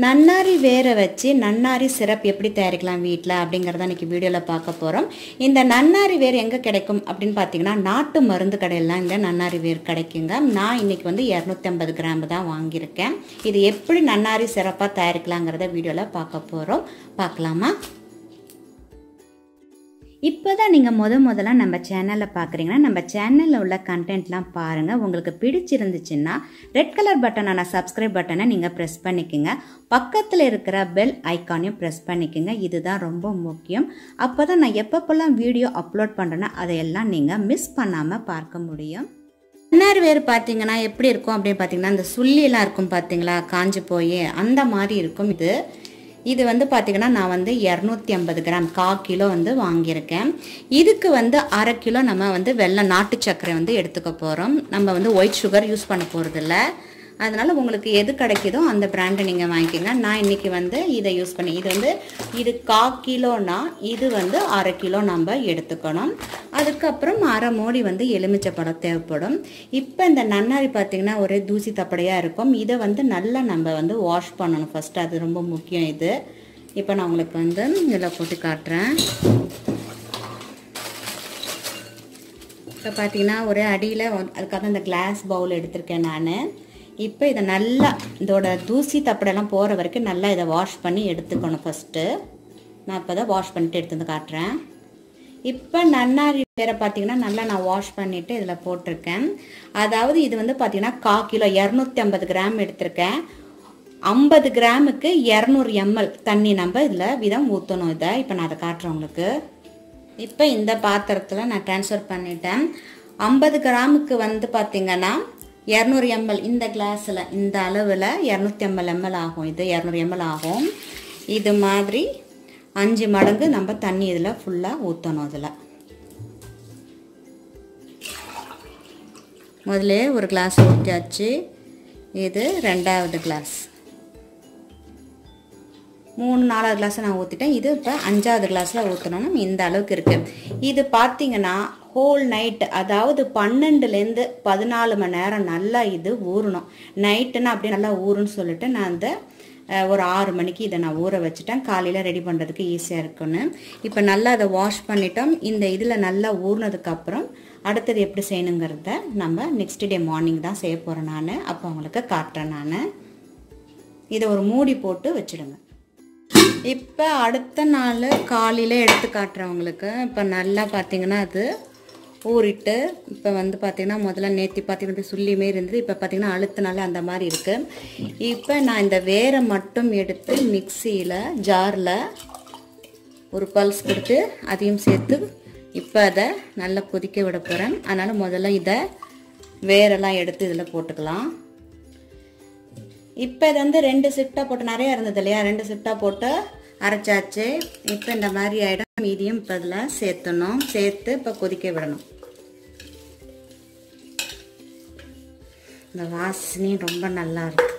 நன்னாரி வேரை வச்சு நன்னாரி சிரப் எப்படி தயாரிக்கலாம் வீட்டில் அப்படிங்கிறத இன்றைக்கி வீடியோவில் பார்க்க போகிறோம். இந்த நன்னாரி வேர் எங்கே கிடைக்கும் அப்படின்னு பார்த்தீங்கன்னா நாட்டு மருந்து கடையிலாம் இந்த நன்னாரி வேர் கிடைக்குங்க. நான் இன்றைக்கி 250 கிராம் தான் வாங்கியிருக்கேன். இது எப்படி நன்னாரி சிரப்பாக தயாரிக்கலாங்கிறத வீடியோவில் பார்க்க போகிறோம். பார்க்கலாமா? இப்போ தான் நீங்கள் முதல்ல நம்ம சேனலில் பார்க்குறீங்கன்னா நம்ம சேனலில் உள்ள கண்டென்ட்லாம் பாருங்கள். உங்களுக்கு பிடிச்சிருந்துச்சுன்னா ரெட் கலர் பட்டனான சப்ஸ்கிரைப் பட்டனை நீங்கள் ப்ரெஸ் பண்ணிக்கோங்க. பக்கத்தில் இருக்கிற பெல் ஐக்கானையும் ப்ரெஸ் பண்ணிக்கோங்க. இதுதான் ரொம்ப முக்கியம். அப்போ தான் நான் எப்பப்பெல்லாம் வீடியோ அப்லோட் பண்ணுறேன்னா அதையெல்லாம் நீங்கள் மிஸ் பண்ணாமல் பார்க்க முடியும். நன்னாரி வேர் பார்த்தீங்கன்னா எப்படி இருக்கும் அப்படின்னு பார்த்தீங்கன்னா இந்த சுள்ளியெல்லாம் இருக்கும் பார்த்தீங்களா, காஞ்சி போய் அந்த மாதிரி இருக்கும். இது பார்த்தீங்கன்னா நான் 250 கிராம் 1/4 கிலோ வாங்கியிருக்கேன். இதுக்கு அரை கிலோ நம்ம வெள்ளை நாட்டு சர்க்கரை எடுத்துக்க போகிறோம். நம்ம ஒயிட் சுகர் யூஸ் பண்ண போகிறதில்ல. அதனால் உங்களுக்கு எது கிடைக்குதோ அந்த பிராண்டை நீங்கள் வாங்கிக்கோங்க. நான் இன்றைக்கி இதை யூஸ் பண்ணி இது 1/4 கிலோனா இது அரை கிலோ நம்ம எடுத்துக்கணும். அதுக்கப்புறம் அரை மூடி எலுமிச்சை பழம் தேவைப்படும். இப்போ இந்த நன்னாரி பார்த்திங்கன்னா ஒரே தூசி தப்படையாக இருக்கும். இதை நல்லா நம்ம வாஷ் பண்ணணும் ஃபஸ்ட்டு. அது ரொம்ப முக்கியம். இது இப்போ நான் உங்களுக்கு இதில் போட்டு காட்டுறேன். இப்போ பார்த்திங்கன்னா ஒரு அடியில் அதுக்காக இந்த கிளாஸ் பவுல் எடுத்திருக்கேன் நான். இப்போ இதை நல்லா இதோட தூசி தப்படெல்லாம் போகிற வரைக்கும் நல்லா இதை வாஷ் பண்ணி எடுத்துக்கணும் ஃபஸ்ட்டு. நான் இப்போ தான் வாஷ் பண்ணிட்டு எடுத்து காட்டுறேன். இப்போ நன்னாரி வேரை பார்த்திங்கன்னா நல்லா நான் வாஷ் பண்ணிவிட்டு இதில் போட்டிருக்கேன். அதாவது இது பார்த்திங்கன்னா 1/4 கிலோ 250 கிராம் எடுத்திருக்கேன். 50 கிராமுக்கு 200 ml தண்ணி நம்ம இதில் ஊற்றணும். இதை இப்போ நான் அதை காட்டுறேன் உங்களுக்கு. இப்போ இந்த பாத்திரத்தில் நான் ட்ரான்ஸ்ஃபர் பண்ணிட்டேன். 50 கிராமுக்கு பார்த்திங்கன்னா 200 ml இந்த கிளாஸில் இந்த அளவில் 250 ml ஆகும். இது 200 ml ஆகும். இது மாதிரி 5 மடங்கு நம்ம தண்ணி இதில் ஃபுல்லாக ஊற்றணும். இதில் முதல்ல ஒரு கிளாஸ் ஊற்றியாச்சு. இது 2வது கிளாஸ். 3-4 கிளாஸ் நான் ஊற்றிட்டேன். இது இப்போ 5வது கிளாஸில் ஊற்றணும். இந்த அளவுக்கு இருக்குது. இது பார்த்திங்கன்னா ஹோல் நைட், அதாவது 12லேருந்து 14 மணி நேரம் நல்லா இது ஊறணும். நைட்டுன்னா அப்படியே நல்லா ஊறுன்னு சொல்லிட்டு நான் ஒரு 6 மணிக்கு இதை நான் ஊற வச்சுட்டேன். காலையில் ரெடி பண்ணுறதுக்கு ஈஸியாக இருக்குன்னு. இப்போ நல்லா அதை வாஷ் பண்ணிட்டோம். இந்த இதில் நல்லா ஊறினதுக்கப்புறம் அடுத்தது எப்படி செய்யணுங்கிறத நம்ம நெக்ஸ்ட் டே மார்னிங் தான் செய்ய போகிறேன் நான். அப்போ உங்களுக்கு காட்டுறேன் நான். இதை ஒரு மூடி போட்டு வச்சுடுங்க. இப்போ அடுத்த நாள் காலையில் எடுத்து காட்டுறவங்களுக்கு இப்போ நல்லா பார்த்திங்கன்னா அது ஊறிட்டு இப்போ பார்த்திங்கன்னா முதல்ல நேற்று பார்த்திங்கன்னா சுள்ளி மாரி இருந்தது. இப்போ பார்த்திங்கன்னா அழுத்தினால அந்த மாதிரி இருக்குது. இப்போ நான் இந்த வேரை மட்டும் எடுத்து மிக்சியில் ஜாரில் ஒரு பல்ஸ் கொடுத்து அதையும் சேர்த்து இப்போ அதை நல்லா கொதிக்க விட போகிறேன். அதனால் முதல்ல இதை வேரெல்லாம் எடுத்து இதில் போட்டுக்கலாம். இப்போ இது 2 ஷிஃப்டாக போட்டு நிறையா இருந்தது இல்லையா, 2 ஷிஃப்டாக போட்டு அரைச்சாச்சு. இப்போ இந்த மாதிரி ஆகிடும். மீதியும் இப்போ இதில் சேர்த்துணும். சேர்த்து இப்போ கொதிக்க விடணும். இந்த வாசனையும் ரொம்ப நல்லா இருக்கும்.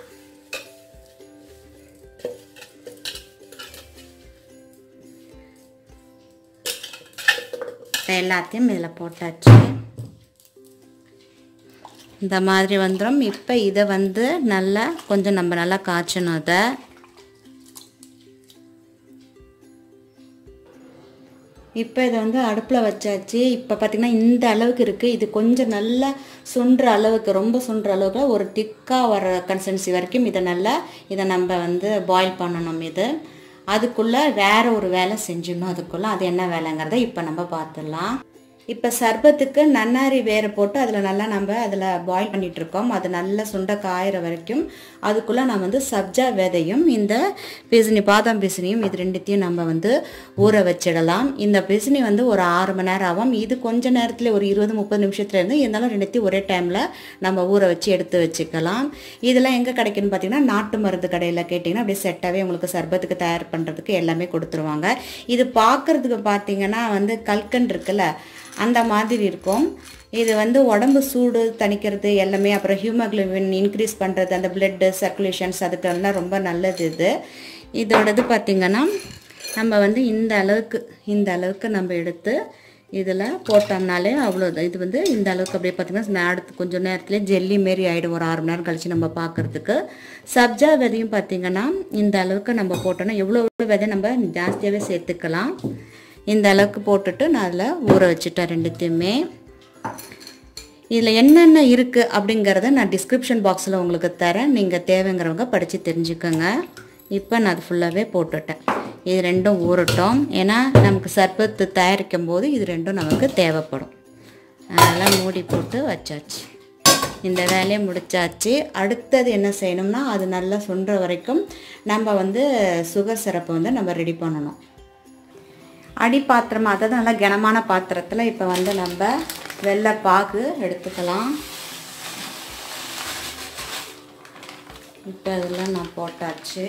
எல்லாத்தையும் இதில் போட்டாச்சு. இந்த மாதிரி வந்துடும். இப்போ இதை நல்லா கொஞ்சம் நம்ம நல்லா காய்ச்சணும். அதை இப்போ இதை அடுப்பில் வச்சாச்சு. இப்போ பார்த்திங்கன்னா இந்த அளவுக்கு இருக்குது. இது கொஞ்சம் நல்லா சுண்டுற அளவுக்கு, ரொம்ப சுண்டுற அளவுக்கு ஒரு திக்காக வர கன்சிஸ்டன்சி வரைக்கும் இதை நல்லா நம்ம பாயில் பண்ணணும். இது அதுக்குள்ளே வேறு ஒரு வேலை செஞ்சிடணும். அதுக்குள்ளே அது என்ன வேலைங்கிறத இப்போ நம்ம பார்த்துடலாம். இப்போ சர்பத்துக்கு நன்னாரி வேரை போட்டு அதில் நல்லா நம்ம அதில் பாயில் பண்ணிகிட்ருக்கோம். அது நல்லா சுண்டை காயிற வரைக்கும் அதுக்குள்ளே நான் சப்ஜா விதையும் இந்த பிசினி பாதாம் பிசினியும் இது ரெண்டுத்தையும் நம்ம ஊற வச்சிடலாம். இந்த பிசினி ஒரு 6 மணி நேரம் ஆகும். இது கொஞ்ச நேரத்தில் ஒரு 20-30 நிமிஷத்துலேருந்து இருந்தாலும் ரெண்டுத்தையும் ஒரே டைமில் நம்ம ஊற வச்சு எடுத்து வச்சுக்கலாம். இதெல்லாம் எங்கே கிடைக்குன்னு பார்த்தீங்கன்னா நாட்டு மருந்து கடையில் கேட்டிங்கன்னா அப்படியே செட்டாகவே உங்களுக்கு சர்பத்துக்கு தயார் பண்ணுறதுக்கு எல்லாமே கொடுத்துருவாங்க. இது பார்க்குறதுக்கு பார்த்தீங்கன்னா கல்கண்டு இருக்குல்ல அந்த மாதிரி இருக்கும். இது உடம்பு சூடு தணிக்கிறது எல்லாமே, அப்புறம் ஹியூமோகுளோபின் இன்க்ரீஸ் பண்ணுறது, அந்த பிளட்டு சர்க்குலேஷன்ஸ் அதுக்கெல்லாம் ரொம்ப நல்லது. இதோடது பார்த்திங்கன்னா நம்ம இந்த அளவுக்கு நம்ம எடுத்து இதில் போட்டோம்னாலே அவ்வளோ இது வந்து இந்த அளவுக்கு அப்படியே பார்த்திங்கன்னா அடுத்து கொஞ்சம் நேரத்துலேயே ஜெல்லி மாரி ஆகிடும். ஒரு 6 மணி நேரம் கழித்து நம்ம பார்க்குறதுக்கு. சப்ஜா விதையும் பார்த்திங்கன்னா இந்த அளவுக்கு நம்ம போட்டோன்னா எவ்வளோ விதை நம்ம ஜாஸ்தியாகவே சேர்த்துக்கலாம். இந்த அளவுக்கு போட்டுட்டு நான் அதில் ஊற வச்சுட்டேன் ரெண்டுத்தையுமே. இதில் என்னென்ன இருக்குது அப்படிங்கிறத நான் டிஸ்கிரிப்ஷன் பாக்ஸில் உங்களுக்கு தரேன். நீங்கள் தேவைங்கிறவங்க படித்து தெரிஞ்சுக்கோங்க. இப்போ நான் அது ஃபுல்லாகவே போட்டுட்டேன். இது ரெண்டும் ஊறட்டும். ஏன்னா நமக்கு சர்பத்து தயாரிக்கும் போது இது ரெண்டும் நமக்கு தேவைப்படும். அதெல்லாம் மூடி போட்டு வச்சாச்சு. இந்த வேலையை முடிச்சாச்சு. அடுத்தது என்ன செய்யணும்னா அது நல்லா சுண்டுற வரைக்கும் நம்ம வந்து சுகர் சிரப்பை வந்து நம்ம ரெடி பண்ணணும். அடி பாத்திரமாக அதாவது நல்லா கனமான பாத்திரத்தில் இப்போ வந்து நம்ம வெள்ளை பாகு எடுத்துக்கலாம். இப்போ அதில் நான் போட்டாச்சு.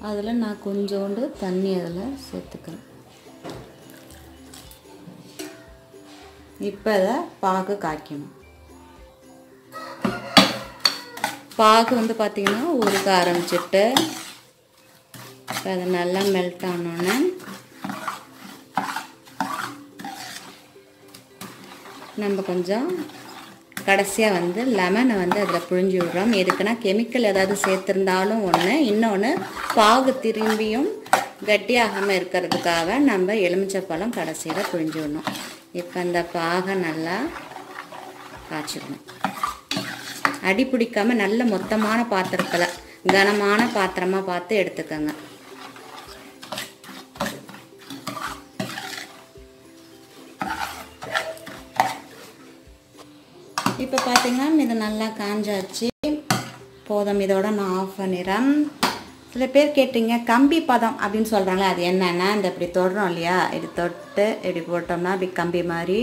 அதில் நான் கொஞ்சோண்டு தண்ணி அதில் சேர்த்துக்கிறேன். இப்போ அதை பாகு காய்க்கணும். பாகு வந்து பார்த்திங்கன்னா உருக ஆரம்பிச்சிட்டு அது நல்லா மெல்ட் ஆனோன்னே நம்ம கொஞ்சம் கடைசியாக வந்து லெமனை வந்து அதில் புழிஞ்சு விடுறோம். எதுக்குன்னா கெமிக்கல் ஏதாவது சேர்த்துருந்தாலும் ஒன்று, இன்னொன்று பாகு திரும்பியும் கட்டியாகாமல் இருக்கிறதுக்காக நம்ம எலுமிச்சைப்பழம் கடைசியில் புழிஞ்சு விடணும். இப்போ அந்த பாகை நல்லா காய்ச்சிக்கணும். அடி பிடிக்காமல் நல்ல மொத்தமான பாத்திரத்தில் கனமான பாத்திரமாக பார்த்து எடுத்துக்கோங்க. இப்போ பார்த்தீங்கன்னா இது நல்லா காஞ்சாச்சு. போதும், இதோட நான் ஆஃப் பண்ணிடுறேன். சில பேர் கேட்டீங்க கம்பி பதம் அப்படின்னு சொல்கிறாங்களே, அது என்னென்னா இந்த இப்படி தொடுறோம் இல்லையா, இது தொட்டு இப்படி போட்டோம்னா அப்படி கம்பி மாதிரி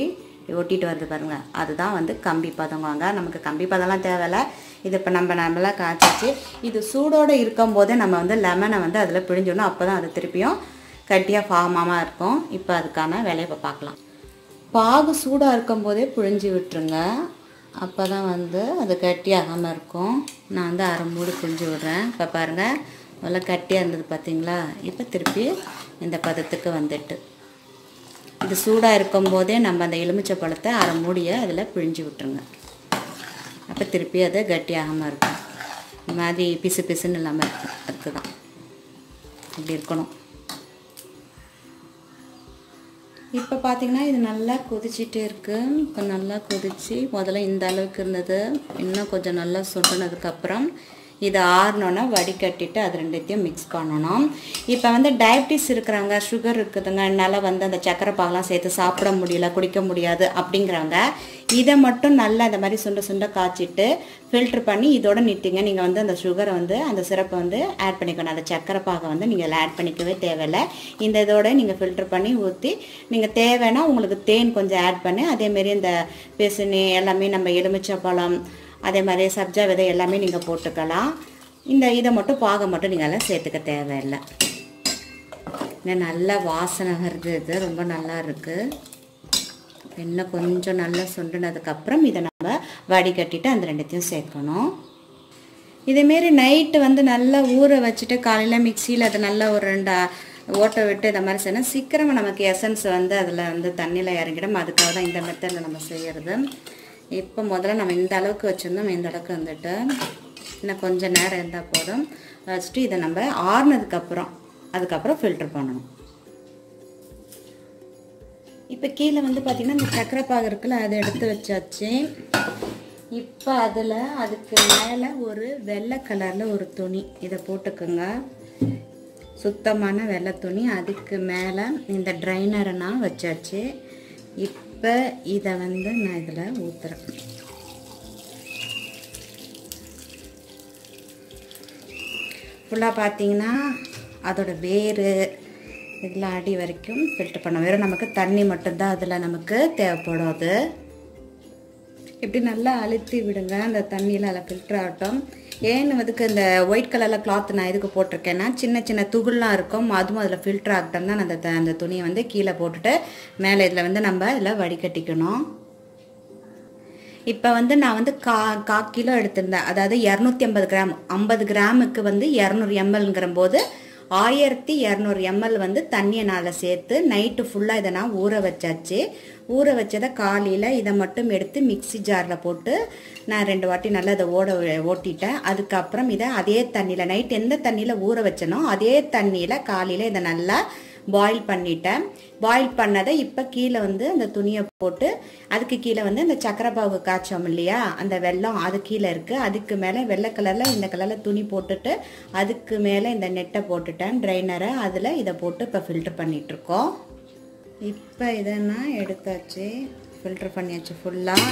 ஒட்டிட்டு வருது பாருங்கள், அதுதான் வந்து கம்பி பதங்குவாங்க. நமக்கு கம்பி பதம்லாம் தேவையில்லை. இது இப்போ நம்மளா காய்ச்சிச்சு. இது சூடோடு இருக்கும் போதே நம்ம வந்து லெமனை வந்து அதில் பிழிஞ்சோன்னா அப்போ தான் அது திருப்பியும் கட்டியாக ஃபார்மாக இருக்கும். இப்போ அதுக்கான வேலையை இப்போ பார்க்கலாம். பாகு சூடாக இருக்கும் போதே பிழிஞ்சு விட்டுருங்க. அப்போ தான் வந்து அது கட்டியாகாமல் இருக்கும். நான் வந்து அரை மூடி பிழிஞ்சு விடுறேன். இப்போ பாருங்கள், நல்லா கட்டியாக இருந்தது பார்த்தீங்களா. இப்போ திருப்பி இந்த பதத்துக்கு வந்துட்டு இது சூடாக இருக்கும் போதே நம்ம அந்த எலுமிச்சை பழத்தை அரை மூடியை அதில் பிழிஞ்சு விட்டுருங்க. அப்போ திருப்பி அது கட்டியாகாமல் இருக்கும். இந்த மாதிரி பிசு பிசுன்னு இல்லாமல் இருக்கும். அதுக்கு தான் இப்படி இருக்கணும். இப்போ பார்த்திங்கன்னா இது நல்லா கொதிச்சிட்டே இருக்குது. இப்போ நல்லா கொதித்து முதல்ல இந்த அளவுக்கு இருந்தது. இன்னும் கொஞ்சம் நல்லா சுண்டினதுக்கப்புறம் இதை ஆறணுன்னா வடிகட்டிட்டு அது ரெண்டுத்தையும் மிக்ஸ் பண்ணணும். இப்போ வந்து டயபிட்டிஸ் இருக்கிறவங்க, சுகர் இருக்குதுங்க, என்னால் வந்து அந்த சக்கரை பாகெலாம் சேர்த்து சாப்பிட முடியல, குடிக்க முடியாது அப்படிங்கிறவங்க இதை மட்டும் நல்லா இந்த மாதிரி சுண்ட காய்ச்சிட்டு ஃபில்ட்ரு பண்ணி இதோட நிறுத்திங்க. நீங்கள் வந்து அந்த சுகரை வந்து அந்த சிரப்பை வந்து ஆட் பண்ணிக்கணும். அந்த சக்கரை பாகை வந்து நீங்கள் ஆட் பண்ணிக்கவே தேவையில்லை. இந்த இதோட நீங்கள் ஃபில்ட்ரு பண்ணி ஊற்றி நீங்கள் தேவைன்னா உங்களுக்கு தேன் கொஞ்சம் ஆட் பண்ணி அதேமாரி இந்த பெசுனி எல்லாமே நம்ம எலுமிச்சை பழம் அதே மாதிரி சப்ஜா விதை எல்லாமே நீங்கள் போட்டுக்கலாம். இந்த இதை மட்டும் பாகை மட்டும் நீங்கள் எல்லாம் சேர்த்துக்க தேவையில்லை. நல்ல வாசனை வருது. இது ரொம்ப நல்லா இருக்குது. இன்னும் கொஞ்சம் நல்லா சுண்டினதுக்கப்புறம் இதை நம்ம வடிகட்டிட்டு அந்த ரெண்டுத்தையும் சேர்க்கணும். இதேமாரி நைட்டு வந்து நல்லா ஊற வச்சுட்டு காலையில் மிக்சியில் அதை நல்லா ஒரு 2 ஓட்டை விட்டு இந்த மாதிரி செய்யணும். சீக்கிரமாக நமக்கு எசன்ஸ் வந்து அதில் வந்து தண்ணியில் இறங்கிடும். அதுக்காக தான் இந்த மெத்தடில் நம்ம செய்கிறது. இப்போ முதல்ல நம்ம இந்த அளவுக்கு வச்சுருந்தோம். இந்த அளவுக்கு வந்துட்டு இன்னும் கொஞ்சம் நேரம் இருந்தால் போதும். வச்சுட்டு இதை நம்ம அதுக்கப்புறம் ஃபில்டர் பண்ணணும். இப்போ கீழே வந்து பார்த்திங்கன்னா இந்த சக்கரை பாகு இருக்குல்ல, அதை எடுத்து வச்சாச்சு. இப்போ அதுக்கு மேலே ஒரு வெள்ளை கலரில் ஒரு துணி இதை போட்டுக்கோங்க. சுத்தமான வெள்ளை துணி. அதுக்கு மேலே இந்த ட்ரைனரை நான் வச்சாச்சு. இப்போ இதை வந்து நான் இதில் ஊற்றுறேன். ஃபுல்லாக பார்த்தீங்கன்னா அதோட வேறு இதெல்லாம் அடி வரைக்கும் ஃபில்டர் பண்ண. வெறும் நமக்கு தண்ணி மட்டும்தான் அதில் நமக்கு தேவைப்படாது. இப்படி நல்லா அழுத்தி விடுங்க. அந்த தண்ணியில் அதில் ஃபில்டர் ஆகட்டும். ஏன்னு அதுக்கு இந்த ஒயிட் கலரில் கிளாத் நான் இதுக்கு போட்டிருக்கேன்னா சின்ன சின்ன துகள்லாம் இருக்கும், அதுவும் அதில் ஃபில்டர் ஆகட்டும் தான் அந்த துணியை வந்து கீழே போட்டுட்டு மேலே இதில் வந்து நம்ம இதில் வடிகட்டிக்கணும். இப்போ வந்து நான் வந்து 1/4 கிலோ எடுத்திருந்தேன். அதாவது 250 கிராம். 50 கிராமுக்கு வந்து 200 mlங்கிற போது 1200 ml வந்து தண்ணியை நான் சேர்த்து நைட்டு ஃபுல்லாக இதை நான் ஊற வச்சாச்சு. ஊற வச்சதை காலையில் இதை மட்டும் எடுத்து மிக்சி ஜாரில் போட்டு நான் 2 வாட்டி நல்லா இதை ஓட்டிட்டேன். அதுக்கப்புறம் இதை அதே தண்ணியில் நைட் எந்த தண்ணியில் ஊற வச்சனோ அதே தண்ணியில் காலையில் இதை நல்லா பாயில் பண்ணிட்டேன். பாயில் பண்ணதை இப்போ கீழே வந்து அந்த துணியை போட்டு அதுக்கு கீழே வந்து அந்த சக்கரை பாகு காய்ச்சோம் இல்லையா, அந்த வெல்லம் அது கீழே இருக்குது. அதுக்கு மேலே வெள்ளை கலரில் இந்த கலரில் துணி போட்டுட்டு அதுக்கு மேலே இந்த நெட்டை போட்டுட்டேன் ட்ரைனரை. அதில் இதை போட்டு இப்போ ஃபில்டர் பண்ணிகிட்ருக்கோம். இப்போ இதை நான் எடுத்தாச்சு, ஃபில்டர் பண்ணியாச்சு ஃபுல்லாக.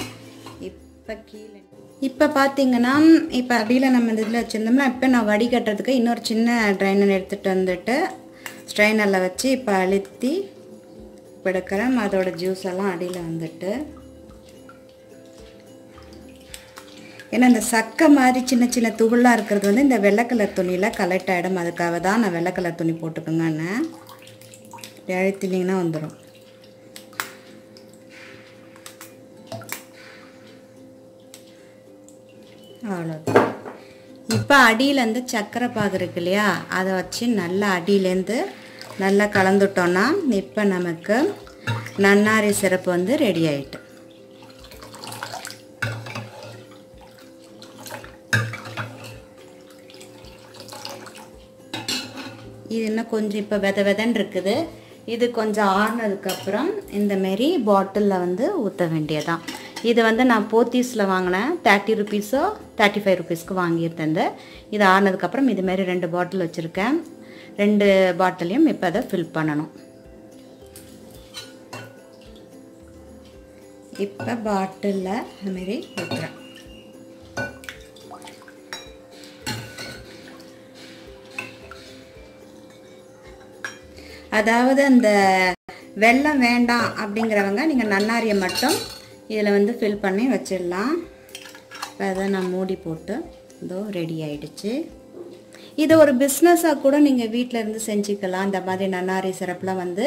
இப்போ கீழே இப்போ பார்த்தீங்கன்னா இப்போ அடியில் நம்ம இந்த இதில் வச்சுருந்தோம்னா இப்போ நான் வடிகட்டுறதுக்கு இன்னொரு சின்ன ட்ரைனர் எடுத்துகிட்டு வந்துட்டு ஸ்ட்ரைனரில் வச்சு இப்போ அழுத்தி இப்போ எடுக்கிறேன். அதோட ஜூஸ் எல்லாம் அடியில் வந்துட்டு ஏன்னா இந்த சக்கை மாதிரி சின்ன சின்ன துகளாக இருக்கிறது வந்து இந்த வெள்ளை கலர் துணியில் கலெக்ட் ஆகிடும். அதுக்காக தான் நான் வெள்ளை கலர் துணி போட்டுக்கோங்கன்னு அழுத்தினீங்கன்னா வந்துடும். அவ்வளோதான். இப்போ அடியிலேருந்து சக்கரை பாகு இருக்கு இல்லையா, அதை வச்சு நல்லா அடியிலேருந்து நல்லா கலந்துட்டோன்னா இப்போ நமக்கு நன்னாரி சிரப்பு வந்து ரெடி ஆகிட்டு. இது இன்னும் கொஞ்சம் இப்போ வெதன்னு இருக்குது. இது கொஞ்சம் ஆறுனதுக்கப்புறம் இந்தமாரி பாட்டிலில் வந்து ஊற்ற வேண்டியதான். இது வந்து நான் போத்தீஸில் வாங்கினேன். 30 rupees 35 rupeesக்கு வாங்கியிருந்தேன். இது ஆறுனதுக்கப்புறம் இதுமாரி 2 பாட்டில் வச்சுருக்கேன். 2 பாட்டிலையும் இப்போ அதை ஃபில் பண்ணணும். இப்போ பாட்டிலில் இதுமாரி ஊற்றுறேன். அதாவது அந்த வெல்லம் வேண்டாம் அப்படிங்கிறவங்க நீங்கள் நன்னாரியை மட்டும் இதில் வந்து ஃபில் பண்ணி வச்சிடலாம். இப்போ அதை நான் மூடி போட்டு இதோ ரெடி ஆகிடுச்சு. இது ஒரு பிஸ்னஸாக கூட நீங்கள் வீட்டில் இருந்து செஞ்சுக்கலாம். இந்த மாதிரி நன்னாரி சிரப்லாம் வந்து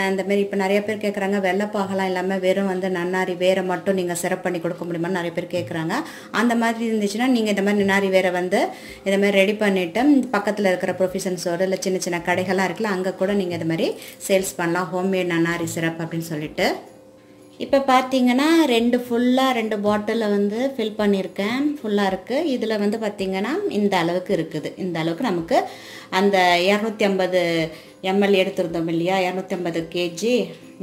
இந்தமாரி இப்போ நிறைய பேர் கேட்குறாங்க, வெள்ளைப்பாகலாம் இல்லாமல் வெறும் வந்து நன்னாரி வேரை மட்டும் நீங்கள் சிரப் பண்ணி கொடுக்க முடியுமான்னு நிறைய பேர் கேட்குறாங்க. அந்த மாதிரி இருந்துச்சுன்னா நீங்கள் இந்த மாதிரி நன்னாரி வேரை வந்து இதை மாதிரி ரெடி பண்ணிவிட்டு பக்கத்தில் இருக்கிற ப்ரொஃபஷன்ஸோடு இல்லை சின்ன சின்ன கடைகள்லாம் இருக்குல்ல, அங்கே கூட நீங்கள் இது மாதிரி சேல்ஸ் பண்ணலாம், ஹோம்மேட் நன்னாரி சிரப் அப்படின்னு சொல்லிட்டு. இப்போ பார்த்தீங்கன்னா 2 பாட்டிலில் வந்து ஃபில் பண்ணியிருக்கேன். ஃபுல்லாக இருக்குது. இதில் வந்து பார்த்திங்கன்னா இந்த அளவுக்கு இருக்குது. இந்த அளவுக்கு நமக்கு அந்த 250 ml எடுத்துருந்தோம் இல்லையா, 250 kg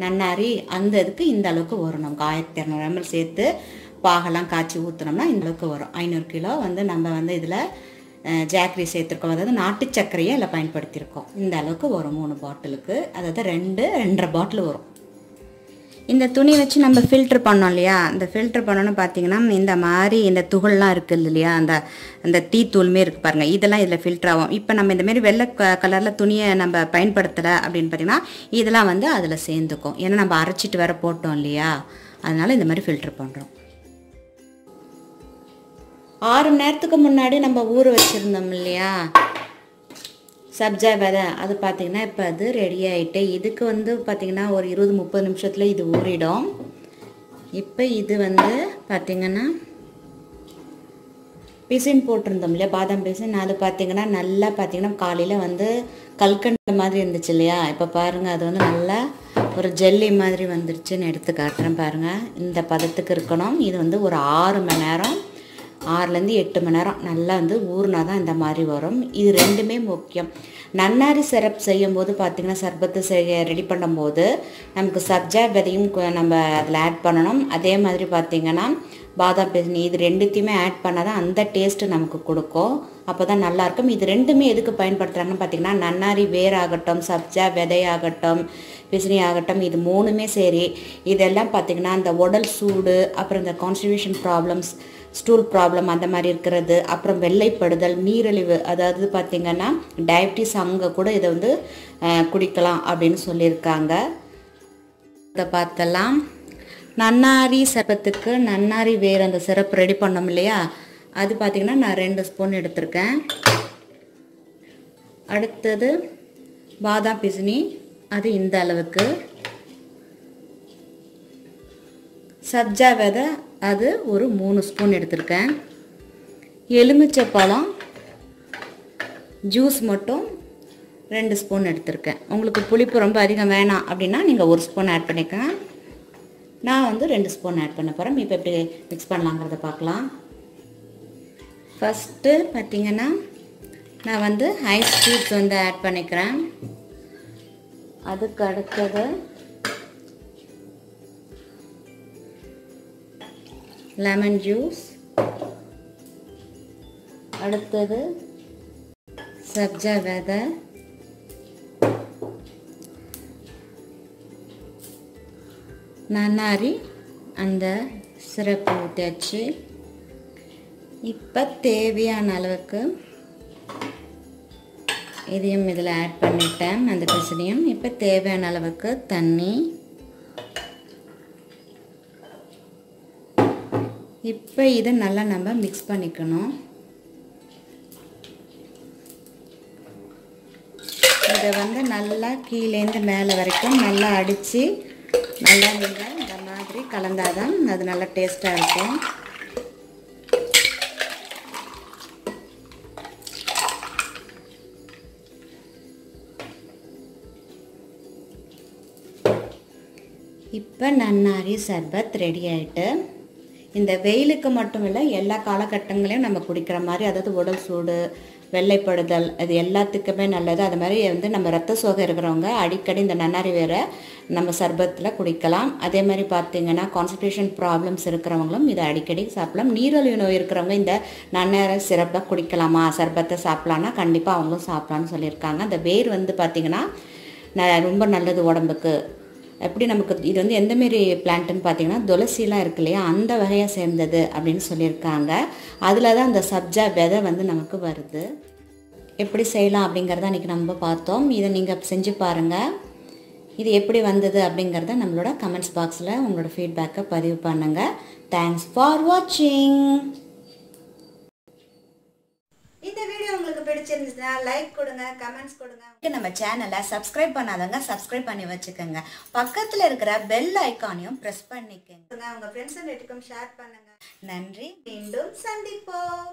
நன்னாரி, அந்த இதுக்கு இந்த அளவுக்கு வரும். நமக்கு 1200 ml சேர்த்து பாகெல்லாம் காய்ச்சி ஊற்றினோம்னா இந்த அளவுக்கு வரும். 500 கிலோ வந்து நம்ம வந்து இதில் ஜாக்ரி சேர்த்துருக்கோம், அதாவது நாட்டு சர்க்கரையை இல்லை பயன்படுத்தியிருக்கோம். இந்த அளவுக்கு வரும் 3 பாட்டிலுக்கு, அதாவது 2.5 பாட்டில் வரும். இந்த துணி வச்சு நம்ம ஃபில்ட்ரு பண்ணோம் இல்லையா, இந்த ஃபில்ட்ரு பண்ணோன்னு பார்த்தீங்கன்னா இந்த மாதிரி இந்த துகள்லாம் இருக்குது இல்லையா, அந்த டீ தூள்மே இருக்குது பாருங்கள், இதெல்லாம் இதில் ஃபில்டர் ஆகும். இப்போ நம்ம இந்தமாரி வெள்ளை கலரில் துணியை நம்ம பயன்படுத்தலை அப்படின்னு பார்த்தீங்கன்னா இதெல்லாம் வந்து அதில் சேர்ந்துக்கும். ஏன்னா நம்ம அரைச்சிட்டு வேற போட்டோம் இல்லையா, அதனால் இந்த மாதிரி ஃபில்ட்ரு பண்ணுறோம். 6 மணி நேரத்துக்கு முன்னாடி நம்ம ஊற வச்சுருந்தோம் இல்லையா சப்ஜா விதை, அது பார்த்திங்கன்னா இப்போ அது ரெடி ஆகிட்டு. இதுக்கு வந்து பார்த்திங்கன்னா ஒரு 20-30 நிமிஷத்தில் இது ஊறிடும். இப்போ இது வந்து பார்த்திங்கன்னா பிசின் போட்டிருந்தோம் இல்லையா, பாதாம் பிசின், அது பார்த்திங்கன்னா நல்லா பார்த்திங்கன்னா காலையில் வந்து கல்கண்டு மாதிரி இருந்துச்சு இல்லையா, இப்போ பாருங்கள் அது வந்து நல்லா ஒரு ஜெல்லி மாதிரி வந்துருச்சுன்னு எடுத்து காட்டுறேன் பாருங்கள். இந்த பதத்துக்கு இருக்கணும். இது வந்து ஒரு 6 மணி நேரம், 6லேருந்து 8 மணி நேரம் நல்லா வந்து ஊறினா தான் இந்த மாதிரி வரும். இது ரெண்டுமே முக்கியம். நன்னாரி சிரப் செய்யும்போது பார்த்திங்கன்னா சர்பத்து ரெடி பண்ணும்போது நமக்கு சப்ஜா விதையும் நம்ம அதில் ஆட் பண்ணணும். அதே மாதிரி பார்த்திங்கன்னா பாதாம் பிசின், இது ரெண்டுத்தையுமே ஆட் பண்ணால் தான் அந்த டேஸ்ட்டு நமக்கு கொடுக்கும். அப்போ தான் நல்லாயிருக்கும். இது ரெண்டுமே எதுக்கு பயன்படுத்துகிறாங்கன்னு பார்த்திங்கன்னா நன்னாரி வேராகட்டும், சப்ஜா விதையாகட்டும், பிசினி ஆகட்டும், இது 3மே சரி, இதெல்லாம் பார்த்திங்கன்னா இந்த உடல் சூடு, அப்புறம் இந்த கான்ஸ்டிபேஷன் ப்ராப்ளம்ஸ், ஸ்டூல் ப்ராப்ளம் அந்த மாதிரி இருக்கிறது, அப்புறம் வெள்ளைப்படுதல், நீரிழிவு, அதாவது பார்த்திங்கன்னா டயபிட்டிஸ், அங்கே கூட இதை வந்து குடிக்கலாம் அப்படின்னு சொல்லியிருக்காங்க. இதை பார்த்தலாம். நன்னாரி சர்பத்துக்கு நன்னாரி வேறு அந்த சிரப் ரெடி பண்ணோம் இல்லையா, அது பார்த்திங்கன்னா நான் 2 ஸ்பூன் எடுத்திருக்கேன். அடுத்தது பாதாம் பிசினி, அது இந்த அளவுக்கு. சப்ஜா விதை அது ஒரு 3 ஸ்பூன் எடுத்திருக்கேன். எலுமிச்சை பழம் ஜூஸ் மட்டும் 2 ஸ்பூன் எடுத்திருக்கேன். உங்களுக்கு புளிப்பு ரொம்ப அதிகம் வேணாம் அப்படின்னா நீங்கள் 1 ஸ்பூன் ஆட் பண்ணிக்கோங்க. நான் வந்து 2 ஸ்பூன் ஆட் பண்ண போகிறேன். இப்போ எப்படி மிக்ஸ் பண்ணலாங்கிறத பார்க்கலாம். ஃபஸ்ட்டு பார்த்திங்கன்னா நான் வந்து ஐஸ் க்யூப்ஸ் வந்து ஆட் பண்ணிக்கிறேன். அதுக்கு அடுத்தது லெமன் ஜூஸ், அடுத்தது சப்ஜா விதை, நன்னாரி அந்த சிரப்பு ஊற்றியாச்சு. இப்போ தேவையான அளவுக்கு இதையும் இதில் ஆட் பண்ணிட்டேன், அந்த பிசினையும். இப்போ தேவையான அளவுக்கு தண்ணி. இப்போ இதை நல்லா நம்ம மிக்ஸ் பண்ணிக்கணும். இதை வந்து நல்லா கீழேந்து மேலே வரைக்கும் நல்லா அடித்து நல்லா நீங்கள் இந்த மாதிரி கலந்தாதான் அது நல்லா டேஸ்ட்டாக இருக்கும். இப்போ நன்னாரி சர்பத் ரெடி ஆகிட்டு, இந்த வெயிலுக்கு மட்டும் இல்லை எல்லா காலகட்டங்களையும் நம்ம குடிக்கிற மாதிரி, அதாவது உடல் சூடு, வெள்ளைப்படுதல், அது எல்லாத்துக்குமே நல்லது. அது மாதிரி வந்து நம்ம ரத்த சோகை இருக்கிறவங்க அடிக்கடி இந்த நன்னாரி வேற நம்ம சர்பத்தில் குடிக்கலாம். அதே மாதிரி பார்த்திங்கன்னா கான்ஸ்டிபேஷன் ப்ராப்ளம்ஸ் இருக்கிறவங்களும் இதை அடிக்கடி சாப்பிடலாம். நீரிழிவு நோய் இருக்கிறவங்க இந்த நன்னாரி சிறப்பை குடிக்கலாமா, சர்பத்தை சாப்பிட்லான்னா கண்டிப்பாக அவங்களும் சாப்பிட்லான்னு சொல்லியிருக்காங்க. அந்த வேர் வந்து பார்த்திங்கன்னா ரொம்ப நல்லது உடம்புக்கு. எப்படி நமக்கு இது வந்து எந்தமாரி பிளான்ட்டுன்னு பார்த்தீங்கன்னா துளசிலாம் இருக்கு இல்லையா, அந்த வகையை சேர்ந்தது அப்படின்னு சொல்லியிருக்காங்க. அதில் தான் அந்த சப்ஜா விதை வந்து நமக்கு வருது. எப்படி செய்யலாம் அப்படிங்கிறத இன்றைக்கி நம்ம பார்த்தோம். இதை நீங்கள் செஞ்சு பாருங்கள். இது எப்படி வந்தது அப்படிங்கிறத நம்மளோட கமெண்ட்ஸ் பாக்ஸில் உங்களோட ஃபீட்பேக்கை பதிவு பண்ணுங்கள். தேங்க்ஸ் ஃபார் வாட்சிங். இந்த வீடியோ உங்களுக்கு பிடிச்சிருந்துச்சுன்னா லைக் கொடுங்க, கமெண்ட்ஸ் கொடுங்க. நம்ம சேனலை சப்ஸ்கிரைப் பண்ணாதவங்க சப்ஸ்கிரைப் பண்ணி வச்சுக்கோங்க. பக்கத்தில் இருக்கிற பெல் ஐக்கானையும் ப்ரெஸ் பண்ணிக்கோங்க. உங்கள் ஃப்ரெண்ட்ஸ் அண்ட் ரிலேட்டிவ்ஸ்க்கும் ஷேர் பண்ணுங்க. நன்றி. மீண்டும் சந்திப்போம்.